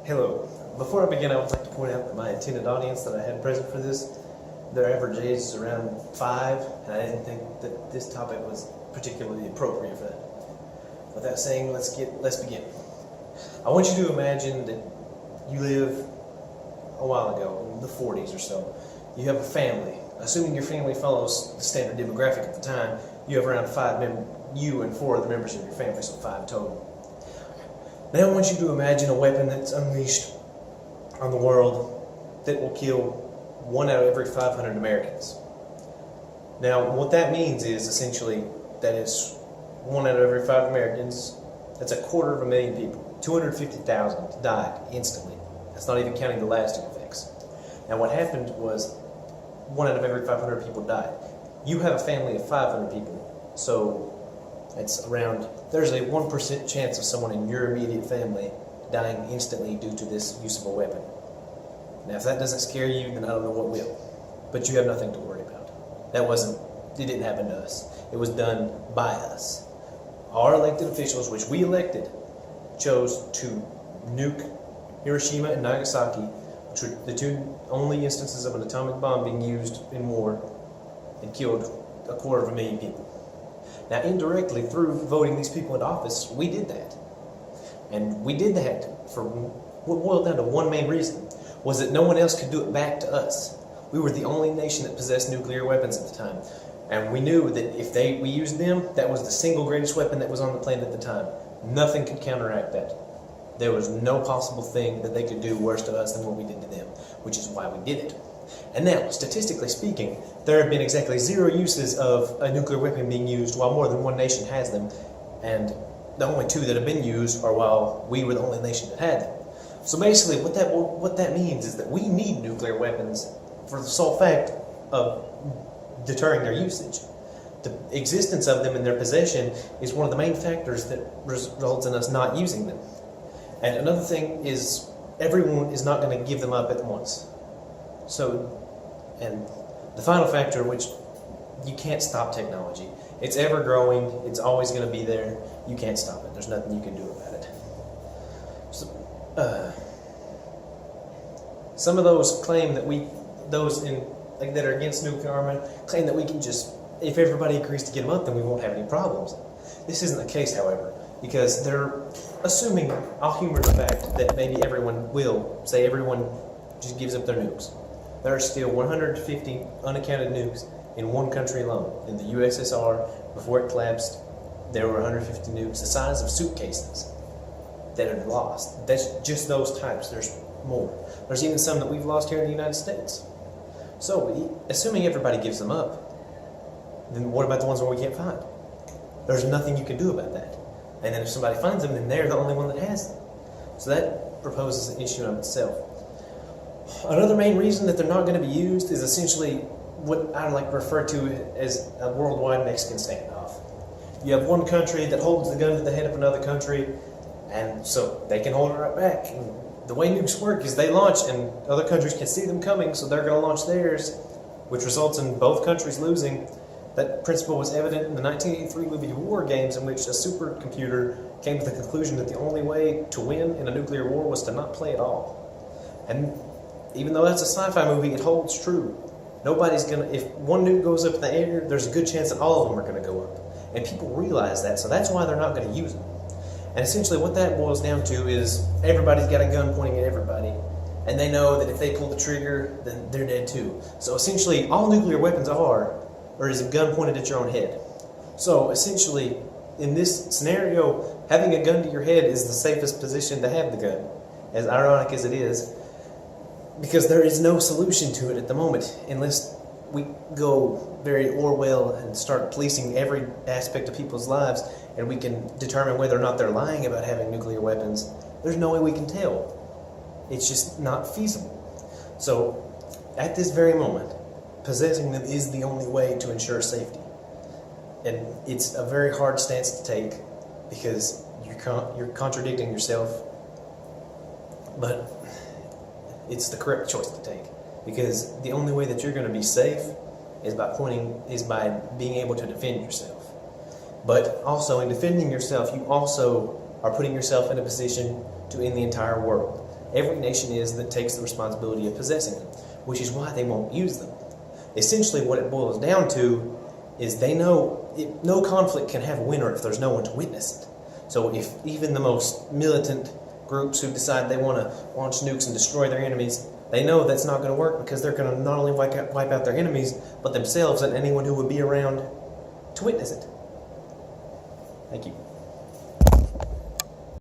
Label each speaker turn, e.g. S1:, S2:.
S1: Hello. Before I begin, I would like to point out that my intended audience that I had present for this, their average age is around 5, and I didn't think that this topic was particularly appropriate for that. With that saying, let's begin. I want you to imagine that you live a while ago, in the 40s or so. You have a family. Assuming your family follows the standard demographic at the time, you have around 5 members, you and 4 of the members of your family, so 5 total. Now I want you to imagine a weapon that's unleashed on the world that will kill 1 out of every 500 Americans. Now what that means is essentially that it's 1 out of every 5 Americans, that's 250,000 people. 250,000 died instantly. That's not even counting the lasting effects. Now what happened was 1 out of every 500 people died. You have a family of 500 people, so it's around, there's a 1% chance of someone in your immediate family dying instantly due to this use of a weapon. Now if that doesn't scare you, then I don't know what will. But you have nothing to worry about. It didn't happen to us. It was done by us. Our elected officials, which we elected, chose to nuke Hiroshima and Nagasaki, which were the 2 only instances of an atomic bomb being used in war, and killed 250,000 people. Now, indirectly, through voting these people into office, we did that. And we did that for what boiled down to one main reason, was that no one else could do it back to us. We were the only nation that possessed nuclear weapons at the time. And we knew that if we used them, that was the single greatest weapon that was on the planet at the time. Nothing could counteract that. There was no possible thing that they could do worse to us than what we did to them, which is why we did it. And now, statistically speaking, there have been exactly 0 uses of a nuclear weapon being used while more than one nation has them, and the only 2 that have been used are while we were the only nation that had them. So basically, what that means is that we need nuclear weapons for the sole fact of deterring their usage. The existence of them in their possession is one of the main factors that results in us not using them. And another thing is, everyone is not going to give them up at once. So, and the final factor, which you can't stop technology. It's ever growing, it's always going to be there, you can't stop it, there's nothing you can do about it. So, some of those claim that that are against nuclear armament, claim that we can just, if everybody agrees to get them up, then we won't have any problems. This isn't the case, however, because they're assuming, I'll humor the fact that maybe everyone will, say everyone just gives up their nukes. There are still 150 unaccounted nukes in one country alone. In the USSR, before it collapsed, there were 150 nukes the size of suitcases that are lost. That's just those types. There's more. There's even some that we've lost here in the United States. So, assuming everybody gives them up, then what about the ones where we can't find? There's nothing you can do about that. And then if somebody finds them, then they're the only one that has them. So that proposes an issue in of itself. Another main reason that they're not going to be used is essentially what I like to refer to as a worldwide Mexican standoff. You have one country that holds the gun to the head of another country, and so they can hold it right back. And the way nukes work is they launch, and other countries can see them coming, so they're going to launch theirs, which results in both countries losing. That principle was evident in the 1983 movie War Games, in which a supercomputer came to the conclusion that the only way to win in a nuclear war was to not play at all. And even though that's a sci-fi movie, it holds true. If one nuke goes up in the air, there's a good chance that all of them are going to go up. And people realize that, so that's why they're not going to use them. And essentially what that boils down to is everybody's got a gun pointing at everybody, and they know that if they pull the trigger, then they're dead too. So essentially all nuclear weapons is a gun pointed at your own head. So essentially, in this scenario, having a gun to your head is the safest position to have the gun, as ironic as it is, because there is no solution to it at the moment, unless we go very Orwell and start policing every aspect of people's lives, and we can determine whether or not they're lying about having nuclear weapons. There's no way we can tell. It's just not feasible. So, at this very moment, possessing them is the only way to ensure safety. And it's a very hard stance to take, because you're contradicting yourself, but it's the correct choice to take, because the only way that you're going to be safe is by being able to defend yourself. But also in defending yourself, you also are putting yourself in a position to end the entire world. every nation is that takes the responsibility of possessing them, which is why they won't use them. Essentially, what it boils down to is they know no conflict can have a winner if there's no one to witness it. So if even the most militant groups who decide they want to launch nukes and destroy their enemies, they know that's not going to work because they're going to not only wipe out their enemies, but themselves and anyone who would be around to witness it. Thank you.